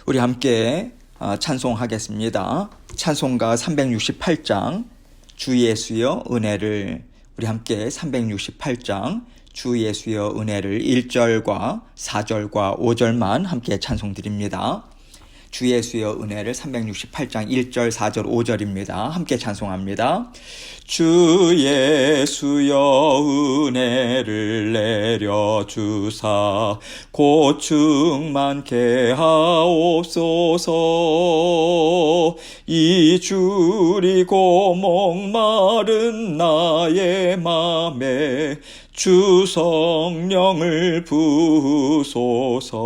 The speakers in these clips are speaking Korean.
우리 함께 찬송하겠습니다. 찬송가 368장 주 예수여 은혜를, 우리 함께 368장 주 예수여 은혜를 1절과 4절과 5절만 함께 찬송드립니다. 주 예수여 은혜를 368장 1절, 4절, 5절입니다. 함께 찬송합니다. 주 예수여 은혜를 내려주사 고충 많게 하옵소서. 이주리고 목마른 나의 맘에 주 성령을 부으소서.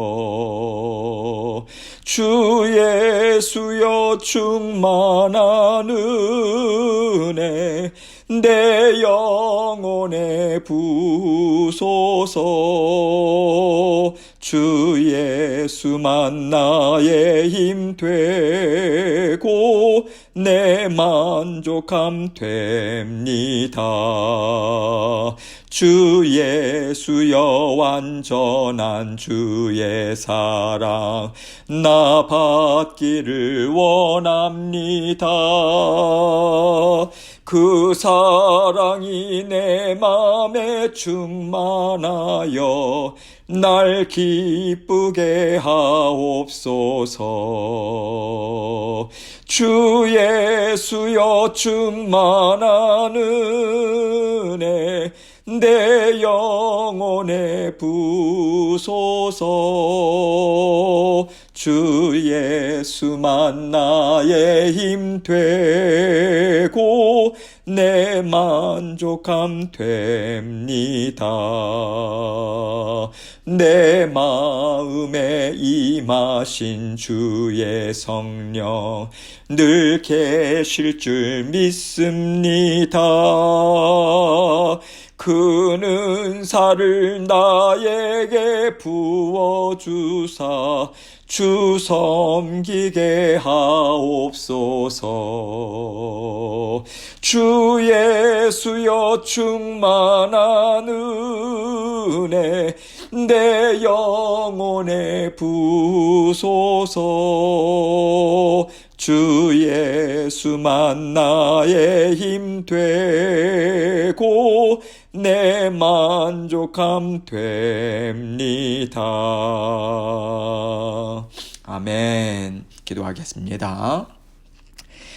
주 예수여 충만한 은혜 내 영혼에 부으소서. 주 예수만 나의 힘 되고 내 만족함 됩니다. 주 예수여 완전한 주의 사랑 나 받기를 원합니다. 그 사랑이 내 맘에 충만하여 날 기쁘게 하옵소서. 주 예수여 충만한 은혜 내 영혼에 부소서. 주 예수만 나의 힘 되고 내 만족함 됩니다. 내 마음에 임하신 주의 성령 늘 계실 줄 믿습니다. 그 은사를 나에게 부어주사 주 섬기게 하옵소서. 주 예수여 충만한 은혜 내 영혼에 부소서. 주 예수만 나의 힘 되고 내 만족함 됩니다. 아멘. 기도하겠습니다.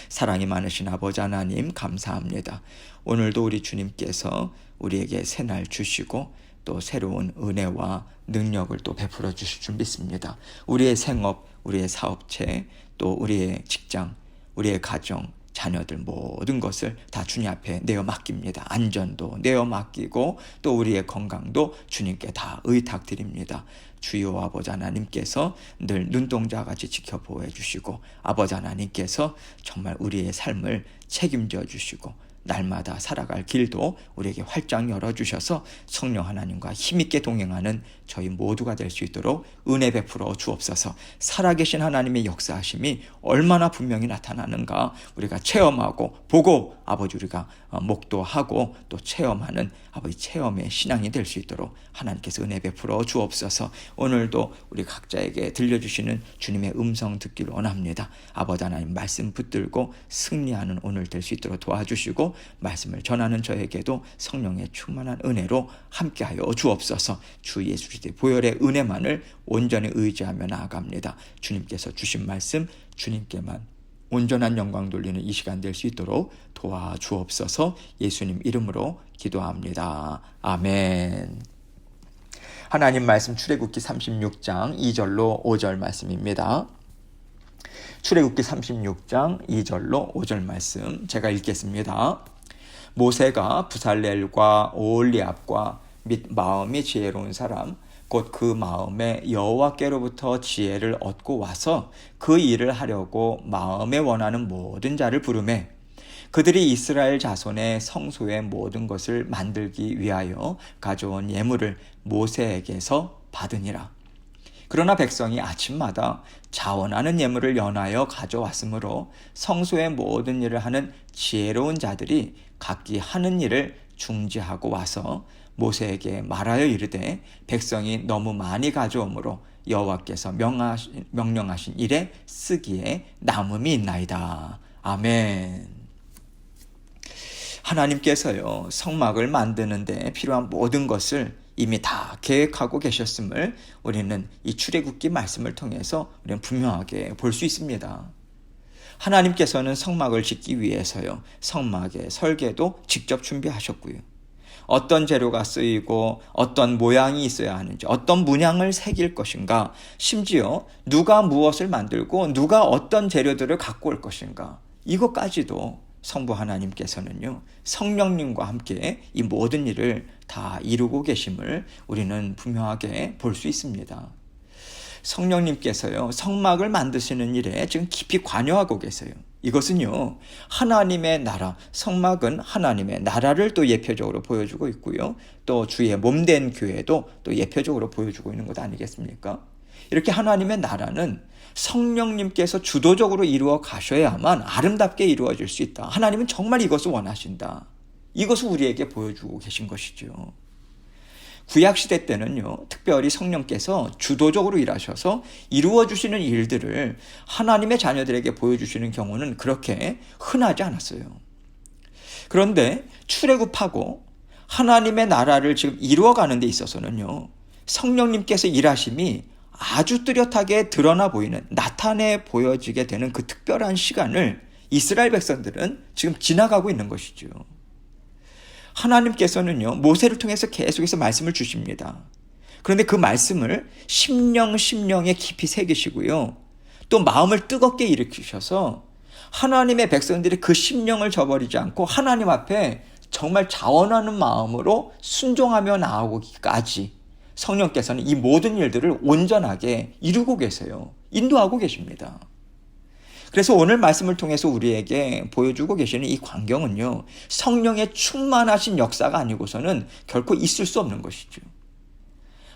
사랑이 많으신 아버지 하나님 감사합니다. 오늘도 우리 주님께서 우리에게 새날 주시고 또 새로운 은혜와 능력을 또 베풀어 주실 줄 믿습니다. 우리의 생업, 우리의 사업체, 또 우리의 직장, 우리의 가정, 자녀들 모든 것을 다 주님 앞에 내어 맡깁니다. 안전도 내어 맡기고 또 우리의 건강도 주님께 다 의탁드립니다. 주여 아버지 하나님께서 늘 눈동자같이 지켜보호 주시고 아버지 하나님께서 정말 우리의 삶을 책임져 주시고 날마다 살아갈 길도 우리에게 활짝 열어주셔서 성령 하나님과 힘있게 동행하는 저희 모두가 될 수 있도록 은혜 베풀어 주옵소서. 살아계신 하나님의 역사하심이 얼마나 분명히 나타나는가 우리가 체험하고 보고 아버지 우리가 목도하고 또 체험하는 아버지 체험의 신앙이 될 수 있도록 하나님께서 은혜 베풀어 주옵소서. 오늘도 우리 각자에게 들려주시는 주님의 음성 듣기를 원합니다. 아버지 하나님 말씀 붙들고 승리하는 오늘 될 수 있도록 도와주시고 말씀을 전하는 저에게도 성령의 충만한 은혜로 함께하여 주옵소서. 주 예수 그리스도의 보혈의 은혜만을 온전히 의지하며 나아갑니다. 주님께서 주신 말씀 주님께만 온전한 영광 돌리는 이 시간 될 수 있도록 도와주옵소서. 예수님 이름으로 기도합니다. 아멘. 하나님 말씀 출애굽기 36장 2절로 5절 말씀입니다. 출애굽기 36장 2절로 5절 말씀 제가 읽겠습니다. 모세가 부살렐과 오홀리압과 및 마음이 지혜로운 사람 곧 그 마음에 여호와께로부터 지혜를 얻고 와서 그 일을 하려고 마음에 원하는 모든 자를 부르매 그들이 이스라엘 자손의 성소의 모든 것을 만들기 위하여 가져온 예물을 모세에게서 받으니라. 그러나 백성이 아침마다 자원하는 예물을 연하여 가져왔으므로 성소의 모든 일을 하는 지혜로운 자들이 각기 하는 일을 중지하고 와서 모세에게 말하여 이르되 백성이 너무 많이 가져오므로 여호와께서 명령하신 일에 쓰기에 남음이 있나이다. 아멘. 하나님께서요, 성막을 만드는 데 필요한 모든 것을 이미 다 계획하고 계셨음을 우리는 이 출애굽기 말씀을 통해서 우리는 분명하게 볼 수 있습니다. 하나님께서는 성막을 짓기 위해서요, 성막의 설계도 직접 준비하셨고요. 어떤 재료가 쓰이고 어떤 모양이 있어야 하는지, 어떤 문양을 새길 것인가, 심지어 누가 무엇을 만들고 누가 어떤 재료들을 갖고 올 것인가, 이것까지도 성부 하나님께서는요, 성령님과 함께 이 모든 일을 다 이루고 계심을 우리는 분명하게 볼 수 있습니다. 성령님께서요, 성막을 만드시는 일에 지금 깊이 관여하고 계세요. 이것은요, 하나님의 나라, 성막은 하나님의 나라를 또 예표적으로 보여주고 있고요, 또 주의 몸된 교회도 또 예표적으로 보여주고 있는 것 아니겠습니까? 이렇게 하나님의 나라는 성령님께서 주도적으로 이루어 가셔야만 아름답게 이루어질 수 있다. 하나님은 정말 이것을 원하신다. 이것을 우리에게 보여주고 계신 것이죠. 구약시대 때는요, 특별히 성령께서 주도적으로 일하셔서 이루어주시는 일들을 하나님의 자녀들에게 보여주시는 경우는 그렇게 흔하지 않았어요. 그런데 출애굽하고 하나님의 나라를 지금 이루어가는 데 있어서는요, 성령님께서 일하심이 아주 뚜렷하게 드러나 보이는, 나타내 보여지게 되는 그 특별한 시간을 이스라엘 백성들은 지금 지나가고 있는 것이죠. 하나님께서는요, 모세를 통해서 계속해서 말씀을 주십니다. 그런데 그 말씀을 심령에 깊이 새기시고요, 또 마음을 뜨겁게 일으키셔서 하나님의 백성들이 그 심령을 저버리지 않고 하나님 앞에 정말 자원하는 마음으로 순종하며 나아오기까지 성령께서는 이 모든 일들을 온전하게 이루고 계세요. 인도하고 계십니다. 그래서 오늘 말씀을 통해서 우리에게 보여주고 계시는 이 광경은요, 성령의 충만하신 역사가 아니고서는 결코 있을 수 없는 것이죠.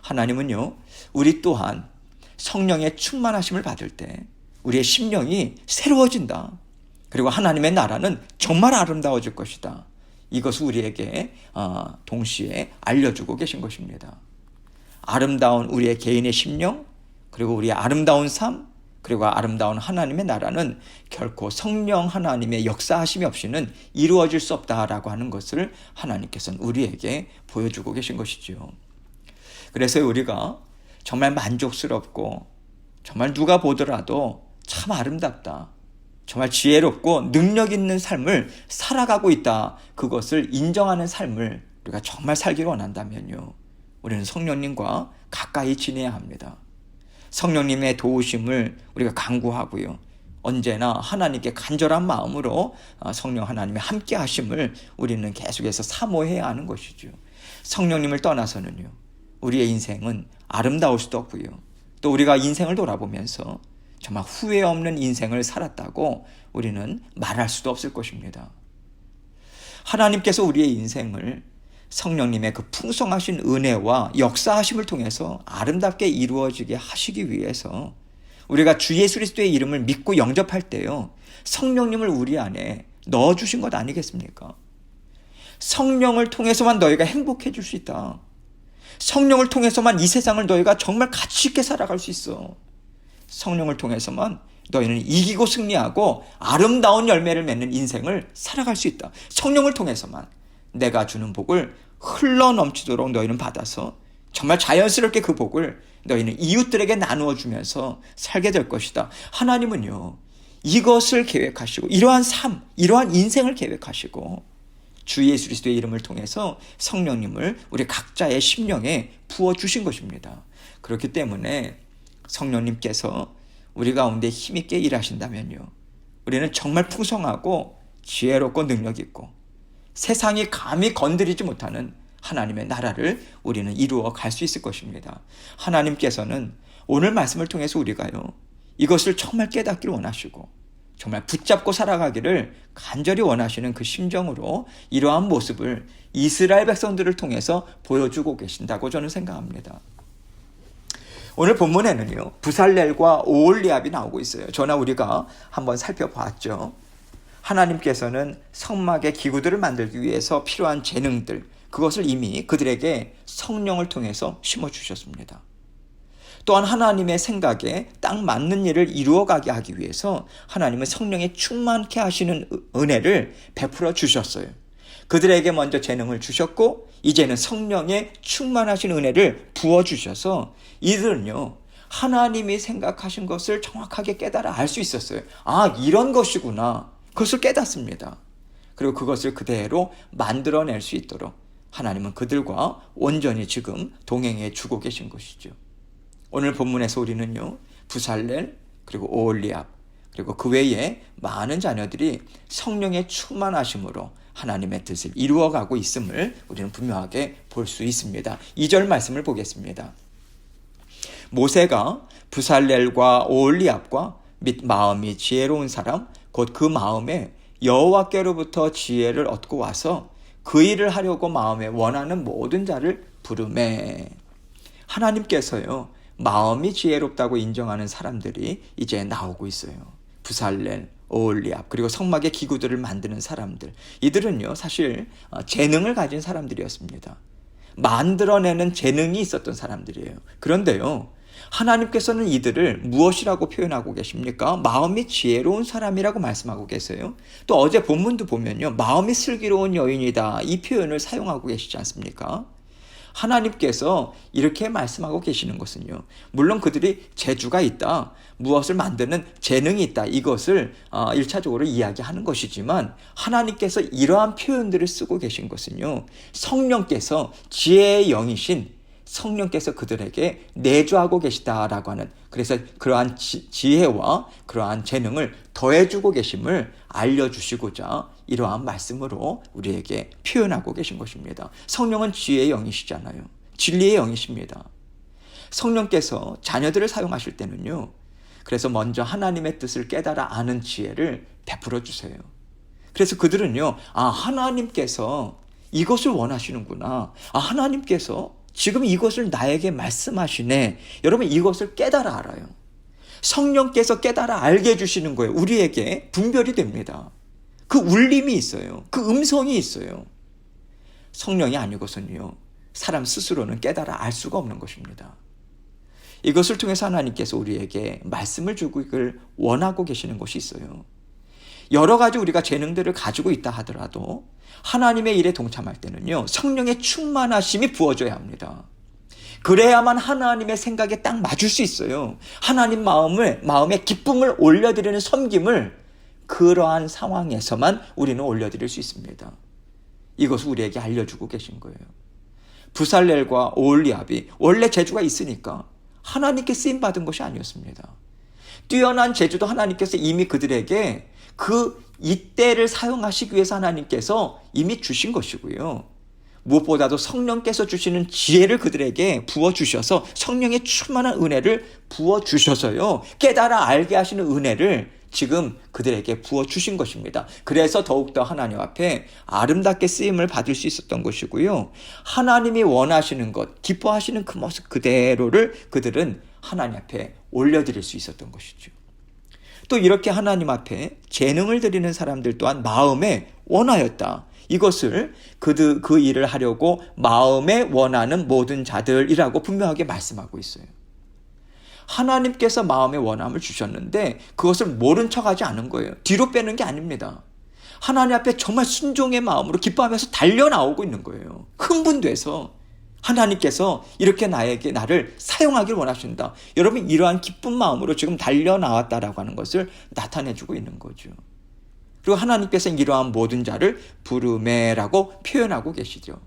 하나님은요, 우리 또한 성령의 충만하심을 받을 때 우리의 심령이 새로워진다. 그리고 하나님의 나라는 정말 아름다워질 것이다. 이것을 우리에게 동시에 알려주고 계신 것입니다. 아름다운 우리의 개인의 심령, 그리고 우리의 아름다운 삶, 그리고 아름다운 하나님의 나라는 결코 성령 하나님의 역사하심이 없이는 이루어질 수 없다라고 하는 것을 하나님께서는 우리에게 보여주고 계신 것이죠. 그래서 우리가 정말 만족스럽고 정말 누가 보더라도 참 아름답다, 정말 지혜롭고 능력 있는 삶을 살아가고 있다, 그것을 인정하는 삶을 우리가 정말 살기를 원한다면요, 우리는 성령님과 가까이 지내야 합니다. 성령님의 도우심을 우리가 간구하고요, 언제나 하나님께 간절한 마음으로 성령 하나님의 함께 하심을 우리는 계속해서 사모해야 하는 것이죠. 성령님을 떠나서는요, 우리의 인생은 아름다울 수도 없고요, 또 우리가 인생을 돌아보면서 정말 후회 없는 인생을 살았다고 우리는 말할 수도 없을 것입니다. 하나님께서 우리의 인생을 성령님의 그 풍성하신 은혜와 역사하심을 통해서 아름답게 이루어지게 하시기 위해서 우리가 주 예수 그리스도의 이름을 믿고 영접할 때요, 성령님을 우리 안에 넣어주신 것 아니겠습니까? 성령을 통해서만 너희가 행복해질 수 있다. 성령을 통해서만 이 세상을 너희가 정말 가치 있게 살아갈 수 있어. 성령을 통해서만 너희는 이기고 승리하고 아름다운 열매를 맺는 인생을 살아갈 수 있다. 성령을 통해서만 내가 주는 복을 흘러넘치도록 너희는 받아서 정말 자연스럽게 그 복을 너희는 이웃들에게 나누어 주면서 살게 될 것이다. 하나님은요, 이것을 계획하시고 이러한 삶, 이러한 인생을 계획하시고 주 예수 그리스도의 이름을 통해서 성령님을 우리 각자의 심령에 부어주신 것입니다. 그렇기 때문에 성령님께서 우리 가운데 힘있게 일하신다면요, 우리는 정말 풍성하고 지혜롭고 능력 있고 세상이 감히 건드리지 못하는 하나님의 나라를 우리는 이루어 갈 수 있을 것입니다. 하나님께서는 오늘 말씀을 통해서 우리가요, 이것을 정말 깨닫기를 원하시고 정말 붙잡고 살아가기를 간절히 원하시는 그 심정으로 이러한 모습을 이스라엘 백성들을 통해서 보여주고 계신다고 저는 생각합니다. 오늘 본문에는요, 부살렐과 오홀리압이 나오고 있어요. 저나 우리가 한번 살펴봤죠. 하나님께서는 성막의 기구들을 만들기 위해서 필요한 재능들, 그것을 이미 그들에게 성령을 통해서 심어주셨습니다. 또한 하나님의 생각에 딱 맞는 일을 이루어가게 하기 위해서 하나님은 성령에 충만케 하시는 은혜를 베풀어 주셨어요. 그들에게 먼저 재능을 주셨고 이제는 성령에 충만하신 은혜를 부어주셔서 이들은요, 하나님이 생각하신 것을 정확하게 깨달아 알 수 있었어요. 아, 이런 것이구나. 그것을 깨닫습니다. 그리고 그것을 그대로 만들어낼 수 있도록 하나님은 그들과 온전히 지금 동행해 주고 계신 것이죠. 오늘 본문에서 우리는요, 부살렐 그리고 오홀리압 그리고 그 외에 많은 자녀들이 성령의 충만하심으로 하나님의 뜻을 이루어가고 있음을 우리는 분명하게 볼 수 있습니다. 2절 말씀을 보겠습니다. 모세가 부살렐과 오홀리압과 및 마음이 지혜로운 사람 곧 그 마음에 여호와께로부터 지혜를 얻고 와서 그 일을 하려고 마음에 원하는 모든 자를 부르매. 하나님께서요, 마음이 지혜롭다고 인정하는 사람들이 이제 나오고 있어요. 부살렐, 오홀리압 그리고 성막의 기구들을 만드는 사람들, 이들은요 사실 재능을 가진 사람들이었습니다. 만들어내는 재능이 있었던 사람들이에요. 그런데요, 하나님께서는 이들을 무엇이라고 표현하고 계십니까? 마음이 지혜로운 사람이라고 말씀하고 계세요. 또 어제 본문도 보면요, 마음이 슬기로운 여인이다, 이 표현을 사용하고 계시지 않습니까? 하나님께서 이렇게 말씀하고 계시는 것은요, 물론 그들이 재주가 있다, 무엇을 만드는 재능이 있다, 이것을 1차적으로 이야기하는 것이지만 하나님께서 이러한 표현들을 쓰고 계신 것은요, 성령께서 지혜의 영이신 성령께서 그들에게 내주하고 계시다라고 하는, 그래서 그러한 지혜와 그러한 재능을 더해주고 계심을 알려주시고자 이러한 말씀으로 우리에게 표현하고 계신 것입니다. 성령은 지혜의 영이시잖아요. 진리의 영이십니다. 성령께서 자녀들을 사용하실 때는요, 그래서 먼저 하나님의 뜻을 깨달아 아는 지혜를 베풀어 주세요. 그래서 그들은요, 아, 하나님께서 이것을 원하시는구나. 아, 하나님께서 지금 이것을 나에게 말씀하시네. 여러분, 이것을 깨달아 알아요. 성령께서 깨달아 알게 해주시는 거예요. 우리에게 분별이 됩니다. 그 울림이 있어요. 그 음성이 있어요. 성령이 아니고서는요, 사람 스스로는 깨달아 알 수가 없는 것입니다. 이것을 통해서 하나님께서 우리에게 말씀을 주고 이걸 원하고 계시는 것이 있어요. 여러 가지 우리가 재능들을 가지고 있다 하더라도 하나님의 일에 동참할 때는요, 성령의 충만하심이 부어져야 합니다. 그래야만 하나님의 생각에 딱 맞을 수 있어요. 하나님 마음에 기쁨을 올려드리는 섬김을 그러한 상황에서만 우리는 올려드릴 수 있습니다. 이것을 우리에게 알려주고 계신 거예요. 부살렐과 오홀리압이 원래 재주가 있으니까 하나님께 쓰임받은 것이 아니었습니다. 뛰어난 재주도 하나님께서 이미 그들에게 그 이때를 사용하시기 위해서 하나님께서 이미 주신 것이고요. 무엇보다도 성령께서 주시는 지혜를 그들에게 부어주셔서 성령의 충만한 은혜를 부어주셔서요, 깨달아 알게 하시는 은혜를 지금 그들에게 부어주신 것입니다. 그래서 더욱더 하나님 앞에 아름답게 쓰임을 받을 수 있었던 것이고요. 하나님이 원하시는 것, 기뻐하시는 그 모습 그대로를 그들은 하나님 앞에 올려드릴 수 있었던 것이죠. 또 이렇게 하나님 앞에 재능을 드리는 사람들 또한 마음에 원하였다. 이것을 그 일을 하려고 마음에 원하는 모든 자들이라고 분명하게 말씀하고 있어요. 하나님께서 마음의 원함을 주셨는데 그것을 모른 척하지 않은 거예요. 뒤로 빼는 게 아닙니다. 하나님 앞에 정말 순종의 마음으로 기뻐하면서 달려나오고 있는 거예요. 흥분돼서 하나님께서 이렇게 나를 사용하길 원하신다. 여러분, 이러한 기쁜 마음으로 지금 달려나왔다라고 하는 것을 나타내주고 있는 거죠. 그리고 하나님께서는 이러한 모든 자를 부르매라고 표현하고 계시죠.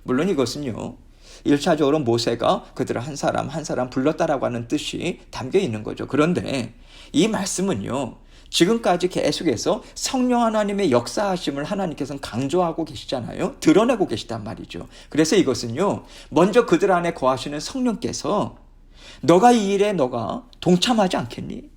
물론 이것은요, 1차적으로 모세가 그들을 한 사람 한 사람 불렀다라고 하는 뜻이 담겨 있는 거죠. 그런데 이 말씀은요, 지금까지 계속해서 성령 하나님의 역사하심을 하나님께서는 강조하고 계시잖아요. 드러내고 계시단 말이죠. 그래서 이것은요, 먼저 그들 안에 거하시는 성령께서 너가 이 일에 너가 동참하지 않겠니?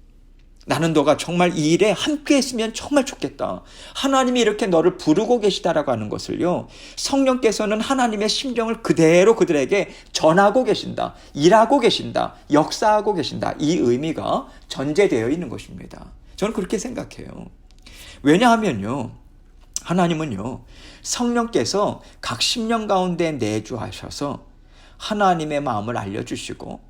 나는 너가 정말 이 일에 함께 했으면 정말 좋겠다. 하나님이 이렇게 너를 부르고 계시다라고 하는 것을요, 성령께서는 하나님의 심정을 그대로 그들에게 전하고 계신다. 일하고 계신다. 역사하고 계신다. 이 의미가 전제되어 있는 것입니다. 저는 그렇게 생각해요. 왜냐하면요, 하나님은요, 성령께서 각 심령 가운데 내주하셔서 하나님의 마음을 알려주시고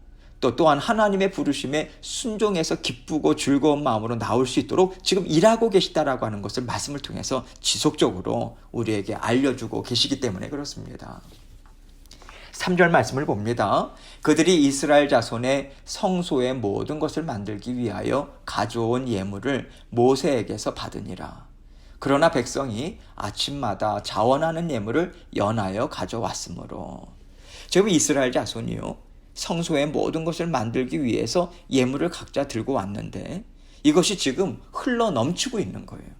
또한 하나님의 부르심에 순종해서 기쁘고 즐거운 마음으로 나올 수 있도록 지금 일하고 계시다라고 하는 것을 말씀을 통해서 지속적으로 우리에게 알려주고 계시기 때문에 그렇습니다. 3절 말씀을 봅니다. 그들이 이스라엘 자손의 성소의 모든 것을 만들기 위하여 가져온 예물을 모세에게서 받으니라. 그러나 백성이 아침마다 자원하는 예물을 연하여 가져왔으므로. 지금 이스라엘 자손이요, 성소의 모든 것을 만들기 위해서 예물을 각자 들고 왔는데 이것이 지금 흘러 넘치고 있는 거예요.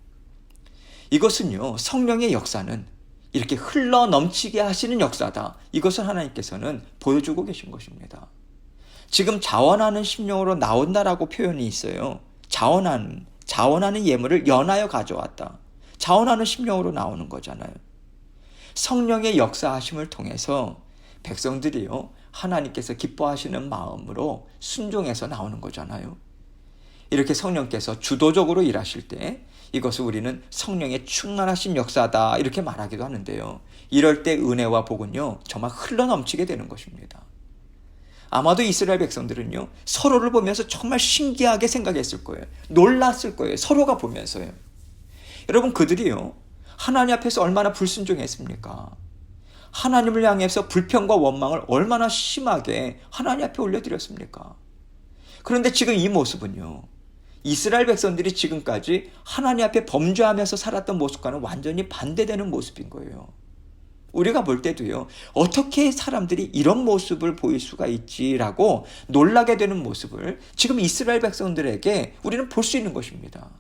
이것은요, 성령의 역사는 이렇게 흘러 넘치게 하시는 역사다. 이것을 하나님께서는 보여주고 계신 것입니다. 지금 자원하는 심령으로 나온다라고 표현이 있어요. 자원하는 예물을 연하여 가져왔다. 자원하는 심령으로 나오는 거잖아요. 성령의 역사하심을 통해서 백성들이요, 하나님께서 기뻐하시는 마음으로 순종해서 나오는 거잖아요. 이렇게 성령께서 주도적으로 일하실 때 이것을 우리는 성령의 충만하신 역사다 이렇게 말하기도 하는데요. 이럴 때 은혜와 복은요, 정말 흘러넘치게 되는 것입니다. 아마도 이스라엘 백성들은요, 서로를 보면서 정말 신기하게 생각했을 거예요. 놀랐을 거예요. 서로가 보면서요. 여러분, 그들이요, 하나님 앞에서 얼마나 불순종했습니까? 하나님을 향해서 불평과 원망을 얼마나 심하게 하나님 앞에 올려드렸습니까? 그런데 지금 이 모습은요, 이스라엘 백성들이 지금까지 하나님 앞에 범죄하면서 살았던 모습과는 완전히 반대되는 모습인 거예요. 우리가 볼 때도요, 어떻게 사람들이 이런 모습을 보일 수가 있지라고 놀라게 되는 모습을 지금 이스라엘 백성들에게 우리는 볼 수 있는 것입니다.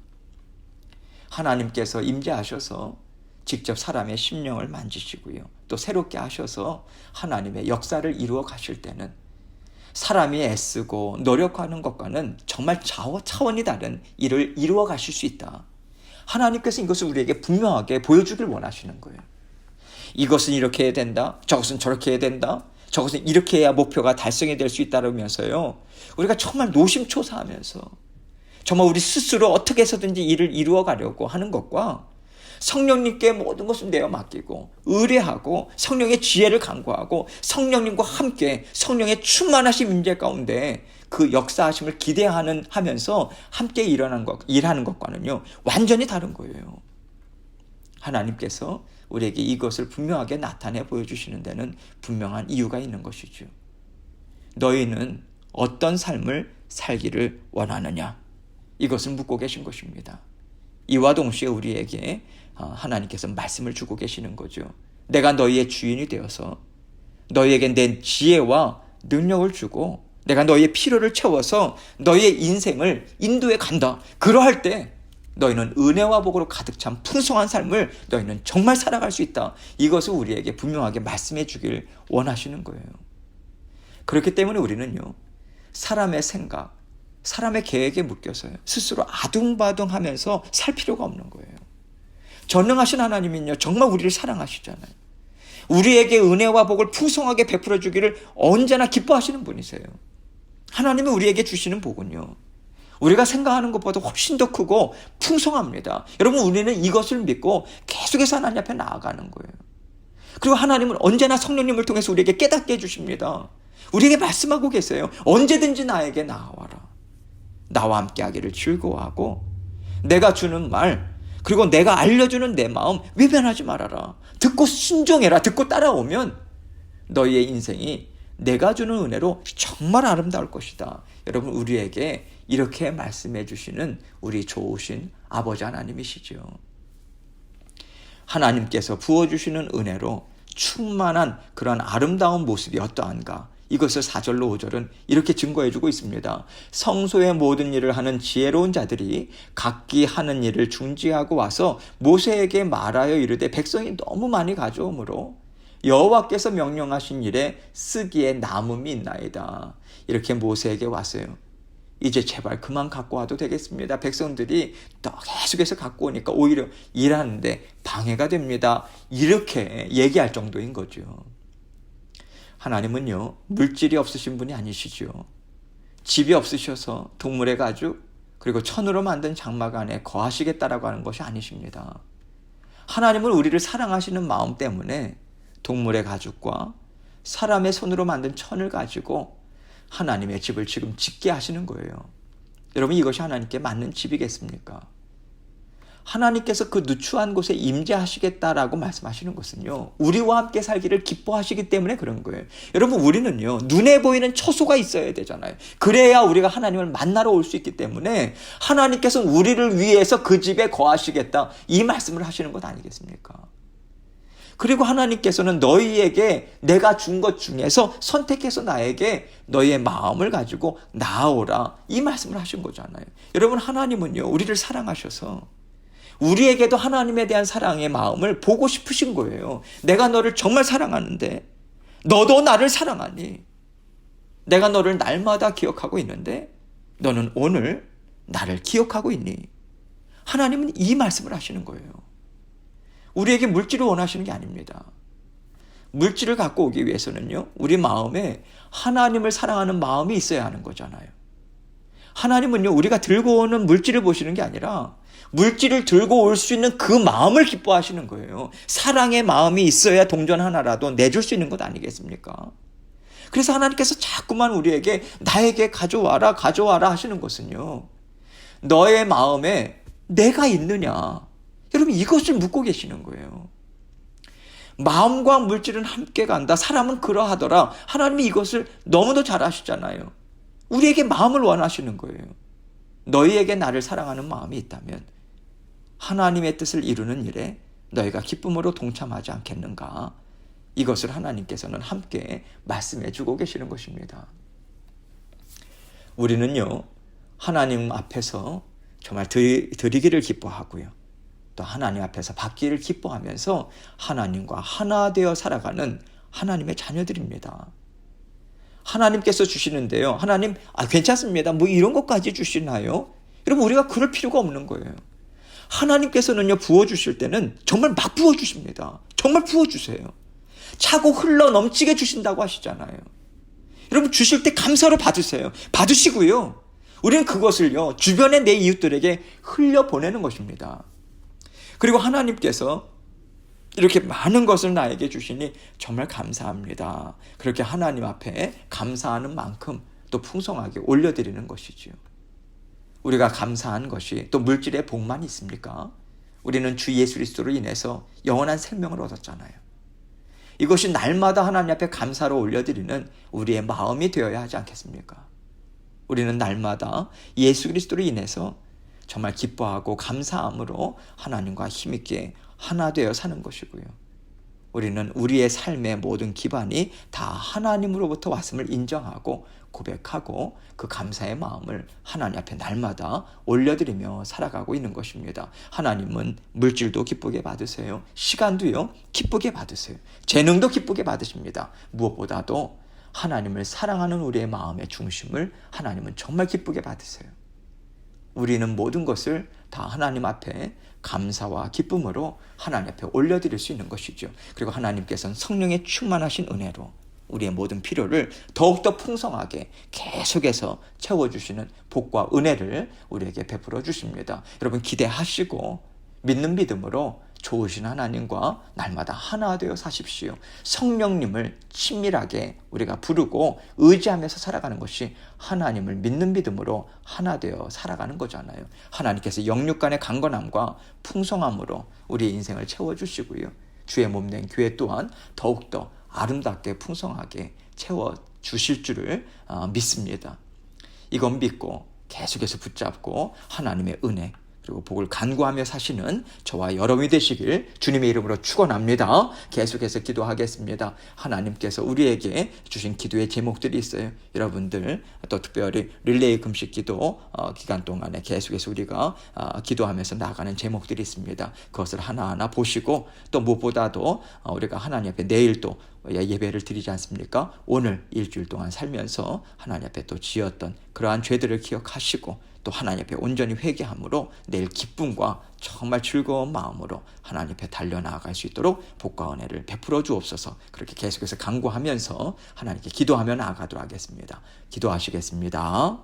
하나님께서 임재하셔서 직접 사람의 심령을 만지시고요, 또 새롭게 하셔서 하나님의 역사를 이루어 가실 때는 사람이 애쓰고 노력하는 것과는 정말 차원이 다른 일을 이루어 가실 수 있다. 하나님께서 이것을 우리에게 분명하게 보여주길 원하시는 거예요. 이것은 이렇게 해야 된다, 저것은 저렇게 해야 된다, 저것은 이렇게 해야 목표가 달성이 될 수 있다면서요, 우리가 정말 노심초사하면서 정말 우리 스스로 어떻게 해서든지 일을 이루어 가려고 하는 것과 성령님께 모든 것을 내어 맡기고 의뢰하고 성령의 지혜를 간구하고 성령님과 함께 성령의 충만하신 임재 가운데 그 역사하심을 기대하면서 함께 일하는 것과는요, 완전히 다른 거예요. 하나님께서 우리에게 이것을 분명하게 나타내 보여주시는 데는 분명한 이유가 있는 것이죠. 너희는 어떤 삶을 살기를 원하느냐? 이것을 묻고 계신 것입니다. 이와 동시에 우리에게 하나님께서 말씀을 주고 계시는 거죠. 내가 너희의 주인이 되어서 너희에게 내 지혜와 능력을 주고 내가 너희의 필요를 채워서 너희의 인생을 인도해 간다. 그러할 때 너희는 은혜와 복으로 가득 찬 풍성한 삶을 너희는 정말 살아갈 수 있다. 이것을 우리에게 분명하게 말씀해 주길 원하시는 거예요. 그렇기 때문에 우리는요, 사람의 생각, 사람의 계획에 묶여서요, 스스로 아둥바둥하면서 살 필요가 없는 거예요. 전능하신 하나님은요, 정말 우리를 사랑하시잖아요. 우리에게 은혜와 복을 풍성하게 베풀어 주기를 언제나 기뻐하시는 분이세요. 하나님이 우리에게 주시는 복은요, 우리가 생각하는 것보다 훨씬 더 크고 풍성합니다. 여러분, 우리는 이것을 믿고 계속해서 하나님 앞에 나아가는 거예요. 그리고 하나님은 언제나 성령님을 통해서 우리에게 깨닫게 해주십니다. 우리에게 말씀하고 계세요. 언제든지 나에게 나와라. 나와 함께 하기를 즐거워하고 내가 주는 말, 그리고 내가 알려주는 내 마음 외면하지 말아라. 듣고 순종해라. 듣고 따라오면 너희의 인생이 내가 주는 은혜로 정말 아름다울 것이다. 여러분, 우리에게 이렇게 말씀해 주시는 우리 좋으신 아버지 하나님이시죠. 하나님께서 부어주시는 은혜로 충만한 그런 아름다운 모습이 어떠한가, 이것을 4절로 5절은 이렇게 증거해주고 있습니다. 성소의 모든 일을 하는 지혜로운 자들이 각기 하는 일을 중지하고 와서 모세에게 말하여 이르되 백성이 너무 많이 가져오므로 여호와께서 명령하신 일에 쓰기에 남음이 있나이다. 이렇게 모세에게 왔어요. 이제 제발 그만 갖고 와도 되겠습니다. 백성들이 또 계속해서 갖고 오니까 오히려 일하는데 방해가 됩니다. 이렇게 얘기할 정도인 거죠. 하나님은요, 물질이 없으신 분이 아니시죠. 집이 없으셔서 동물의 가죽 그리고 천으로 만든 장막 안에 거하시겠다라고 하는 것이 아니십니다. 하나님은 우리를 사랑하시는 마음 때문에 동물의 가죽과 사람의 손으로 만든 천을 가지고 하나님의 집을 지금 짓게 하시는 거예요. 여러분, 이것이 하나님께 맞는 집이겠습니까? 하나님께서 그 누추한 곳에 임재하시겠다라고 말씀하시는 것은요, 우리와 함께 살기를 기뻐하시기 때문에 그런 거예요. 여러분, 우리는요, 눈에 보이는 처소가 있어야 되잖아요. 그래야 우리가 하나님을 만나러 올 수 있기 때문에 하나님께서는 우리를 위해서 그 집에 거하시겠다, 이 말씀을 하시는 것 아니겠습니까? 그리고 하나님께서는 너희에게 내가 준 것 중에서 선택해서 나에게 너희의 마음을 가지고 나아오라, 이 말씀을 하신 거잖아요. 여러분, 하나님은요, 우리를 사랑하셔서 우리에게도 하나님에 대한 사랑의 마음을 보고 싶으신 거예요. 내가 너를 정말 사랑하는데 너도 나를 사랑하니? 내가 너를 날마다 기억하고 있는데 너는 오늘 나를 기억하고 있니? 하나님은 이 말씀을 하시는 거예요. 우리에게 물질을 원하시는 게 아닙니다. 물질을 갖고 오기 위해서는요, 우리 마음에 하나님을 사랑하는 마음이 있어야 하는 거잖아요. 하나님은요, 우리가 들고 오는 물질을 보시는 게 아니라 물질을 들고 올 수 있는 그 마음을 기뻐하시는 거예요. 사랑의 마음이 있어야 동전 하나라도 내줄 수 있는 것 아니겠습니까? 그래서 하나님께서 자꾸만 우리에게 나에게 가져와라 하시는 것은요, 너의 마음에 내가 있느냐, 여러분, 이것을 묻고 계시는 거예요. 마음과 물질은 함께 간다, 사람은 그러하더라. 하나님이 이것을 너무도 잘 아시잖아요. 우리에게 마음을 원하시는 거예요. 너희에게 나를 사랑하는 마음이 있다면 하나님의 뜻을 이루는 일에 너희가 기쁨으로 동참하지 않겠는가? 이것을 하나님께서는 함께 말씀해 주고 계시는 것입니다. 우리는요, 하나님 앞에서 정말 드리기를 기뻐하고요, 또 하나님 앞에서 받기를 기뻐하면서 하나님과 하나 되어 살아가는 하나님의 자녀들입니다. 하나님께서 주시는데요, 하나님 괜찮습니다, 뭐 이런 것까지 주시나요? 여러분, 우리가 그럴 필요가 없는 거예요. 하나님께서는요, 부어주실 때는 정말 막 부어주십니다. 정말 부어주세요. 차고 흘러 넘치게 주신다고 하시잖아요. 여러분, 주실 때 감사로 받으세요. 받으시고요, 우리는 그것을요, 주변의 내 이웃들에게 흘려보내는 것입니다. 그리고 하나님께서 이렇게 많은 것을 나에게 주시니 정말 감사합니다. 그렇게 하나님 앞에 감사하는 만큼 또 풍성하게 올려드리는 것이지요. 우리가 감사한 것이 또 물질의 복만 있습니까? 우리는 주 예수 그리스도로 인해서 영원한 생명을 얻었잖아요. 이것이 날마다 하나님 앞에 감사로 올려드리는 우리의 마음이 되어야 하지 않겠습니까? 우리는 날마다 예수 그리스도로 인해서 정말 기뻐하고 감사함으로 하나님과 힘있게 하나 되어 사는 것이고요. 우리는 우리의 삶의 모든 기반이 다 하나님으로부터 왔음을 인정하고 고백하고 그 감사의 마음을 하나님 앞에 날마다 올려드리며 살아가고 있는 것입니다. 하나님은 물질도 기쁘게 받으세요. 시간도요, 기쁘게 받으세요. 재능도 기쁘게 받으십니다. 무엇보다도 하나님을 사랑하는 우리의 마음의 중심을 하나님은 정말 기쁘게 받으세요. 우리는 모든 것을 다 하나님 앞에 감사와 기쁨으로 하나님 앞에 올려드릴 수 있는 것이죠. 그리고 하나님께서는 성령의 충만하신 은혜로 우리의 모든 필요를 더욱더 풍성하게 계속해서 채워주시는 복과 은혜를 우리에게 베풀어 주십니다. 여러분, 기대하시고 믿는 믿음으로 좋으신 하나님과 날마다 하나 되어 사십시오. 성령님을 친밀하게 우리가 부르고 의지하면서 살아가는 것이 하나님을 믿는 믿음으로 하나 되어 살아가는 거잖아요. 하나님께서 영육 간의 강건함과 풍성함으로 우리의 인생을 채워주시고요, 주의 몸된 교회 또한 더욱더 아름답게 풍성하게 채워주실 줄을 믿습니다. 이건 믿고 계속해서 붙잡고 하나님의 은혜 그리고 복을 간구하며 사시는 저와 여러분이 되시길 주님의 이름으로 축원합니다. 계속해서 기도하겠습니다. 하나님께서 우리에게 주신 기도의 제목들이 있어요. 여러분들 또 특별히 릴레이 금식 기도 기간 동안에 계속해서 우리가 기도하면서 나가는 제목들이 있습니다. 그것을 하나하나 보시고 또 무엇보다도 우리가 하나님 앞에 내일 또 예배를 드리지 않습니까? 오늘 일주일 동안 살면서 하나님 앞에 또 지었던 그러한 죄들을 기억하시고 또 하나님 앞에 온전히 회개함으로 내일 기쁨과 정말 즐거운 마음으로 하나님 앞에 달려나아갈 수 있도록 복과 은혜를 베풀어 주옵소서. 그렇게 계속해서 간구하면서 하나님께 기도하며 나아가도록 하겠습니다. 기도하시겠습니다.